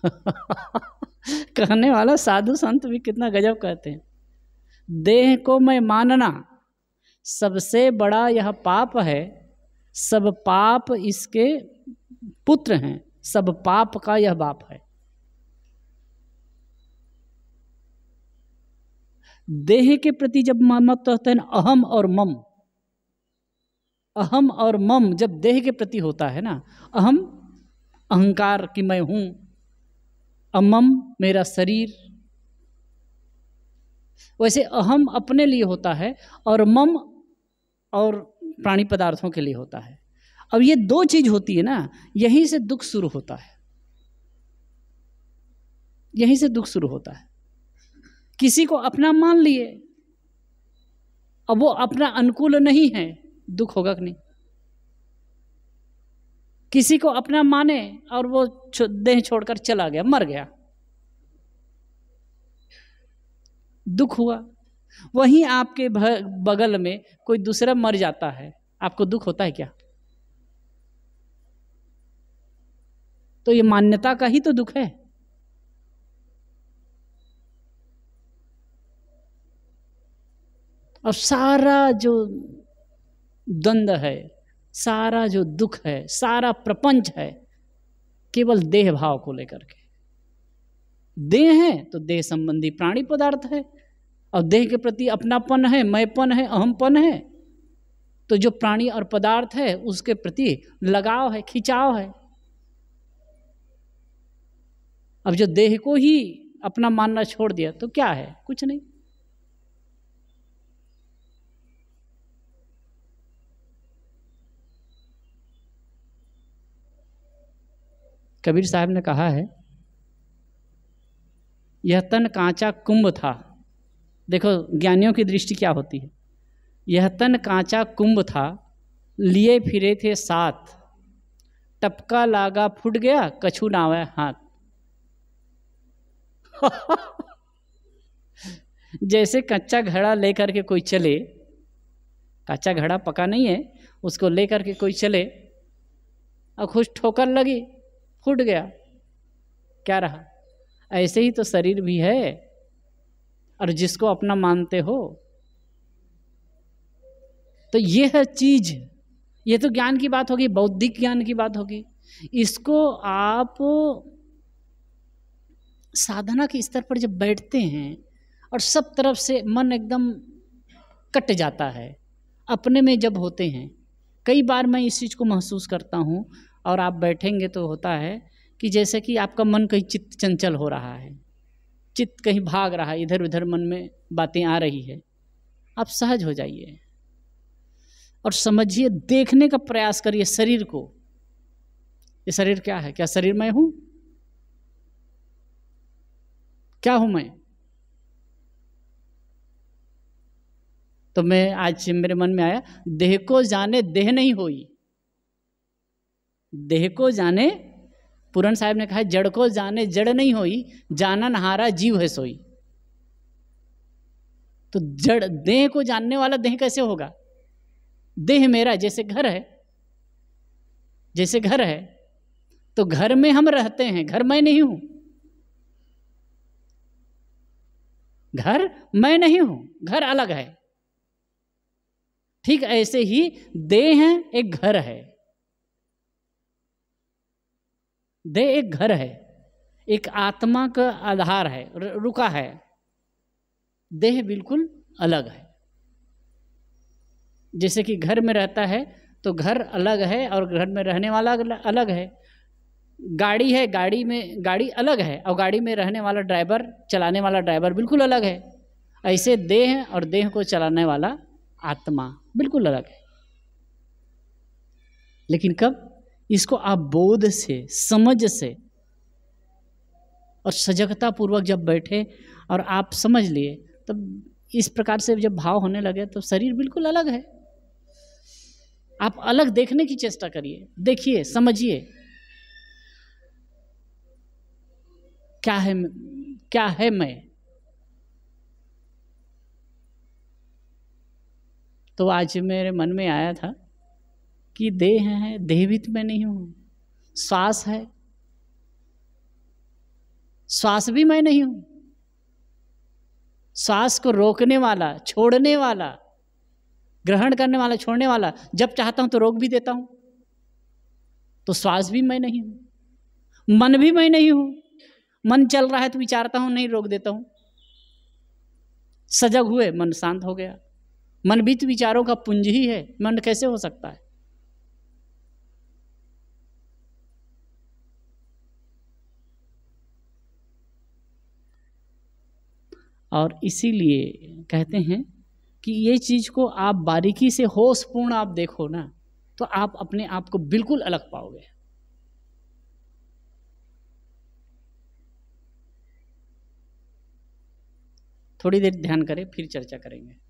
कहने वाला साधु संत भी कितना गजब कहते हैं। देह को मैं मानना सबसे बड़ा यह पाप है, सब पाप इसके पुत्र हैं, सब पाप का यह बाप है। देह के प्रति जब ममत्व होता है ना, अहम और मम, अहम और मम जब देह के प्रति होता है ना, अहम अहंकार कि मैं हूं, अमम मेरा शरीर, वैसे अहम अपने लिए होता है और मम और प्राणी पदार्थों के लिए होता है। अब ये दो चीज होती है ना, यहीं से दुख शुरू होता है, यहीं से दुख शुरू होता है। किसी को अपना मान लिए, अब वो अपना अनुकूल नहीं है, दुख होगा कि नहीं? किसी को अपना माने और वो देह छोड़कर चला गया, मर गया, दुख हुआ। वहीं आपके बगल में कोई दूसरा मर जाता है, आपको दुख होता है क्या? तो ये मान्यता का ही तो दुख है। और सारा जो द्वंद्व है, सारा जो दुख है, सारा प्रपंच है, केवल देह भाव को लेकर के। देह है तो देह संबंधी प्राणी पदार्थ है, और देह के प्रति अपनापन है, मैंपन है, अहमपन है, तो जो प्राणी और पदार्थ है उसके प्रति लगाव है, खिंचाव है। अब जो देह को ही अपना मानना छोड़ दिया तो क्या है? कुछ नहीं। कबीर साहब ने कहा है, यह तन कांचा कुंभ था। देखो ज्ञानियों की दृष्टि क्या होती है। यह तन कांचा कुंभ था, लिए फिरे थे साथ, टपका लागा फूट गया, कछु नावे हाथ। जैसे कच्चा घड़ा लेकर के कोई चले, कच्चा घड़ा पका नहीं है, उसको लेकर के कोई चले और कुछ ठोकर लगी, फूट गया, क्या रहा? ऐसे ही तो शरीर भी है, और जिसको अपना मानते हो, तो यह चीज, ये तो ज्ञान की बात होगी, बौद्धिक ज्ञान की बात होगी। इसको आप साधना के स्तर पर जब बैठते हैं और सब तरफ से मन एकदम कट जाता है, अपने में जब होते हैं, कई बार मैं इस चीज़ को महसूस करता हूँ, और आप बैठेंगे तो होता है कि जैसे कि आपका मन कहीं चित्त चंचल हो रहा है, चित्त कहीं भाग रहा है, इधर उधर मन में बातें आ रही है, आप सहज हो जाइए और समझिए, देखने का प्रयास करिए शरीर को। ये शरीर क्या है? क्या शरीर मैं हूं? क्या हूं मैं? तो मैं आज मेरे मन में आया, देह को जाने देह नहीं होई, देह को जाने, पूरन साहब ने कहा जड़ को जाने जड़ नहीं होई, जानन हारा जीव है सोई। तो जड़, देह को जानने वाला देह कैसे होगा? देह मेरा जैसे घर है, जैसे घर है, तो घर में हम रहते हैं, घर मैं नहीं हूं, घर मैं नहीं हूं, घर अलग है। ठीक ऐसे ही देह एक घर है, देह एक घर है, एक आत्मा का आधार है, रुका है। देह बिल्कुल अलग है। जैसे कि घर में रहता है तो घर अलग है और घर में रहने वाला अलग है। गाड़ी है, गाड़ी में गाड़ी अलग है और गाड़ी में रहने वाला ड्राइवर, चलाने वाला ड्राइवर बिल्कुल अलग है। ऐसे देह और देह को चलाने वाला आत्मा बिल्कुल अलग है। लेकिन कब इसको आप बोध से, समझ से और सजगता पूर्वक जब बैठे और आप समझ लिए, तब इस प्रकार से जब भाव होने लगे तो शरीर बिल्कुल अलग है। आप अलग देखने की चेष्टा करिए, देखिए, समझिए क्या है, क्या है मैं। तो आज मेरे मन में आया था कि देह है, देह भी तो मैं नहीं हूँ। श्वास है, श्वास भी मैं नहीं हूं। श्वास को रोकने वाला, छोड़ने वाला, ग्रहण करने वाला, छोड़ने वाला, जब चाहता हूं तो रोक भी देता हूं। तो श्वास भी मैं नहीं हूं, मन भी मैं नहीं हूं। मन चल रहा है तो विचारता हूं, नहीं, रोक देता हूं। सजग हुए, मन शांत हो गया। मन भी तो विचारों का पुंज ही है, मन कैसे हो सकता है? और इसीलिए कहते हैं कि ये चीज को आप बारीकी से होशपूर्ण आप देखो ना, तो आप अपने आप को बिल्कुल अलग पाओगे। थोड़ी देर ध्यान करें, फिर चर्चा करेंगे।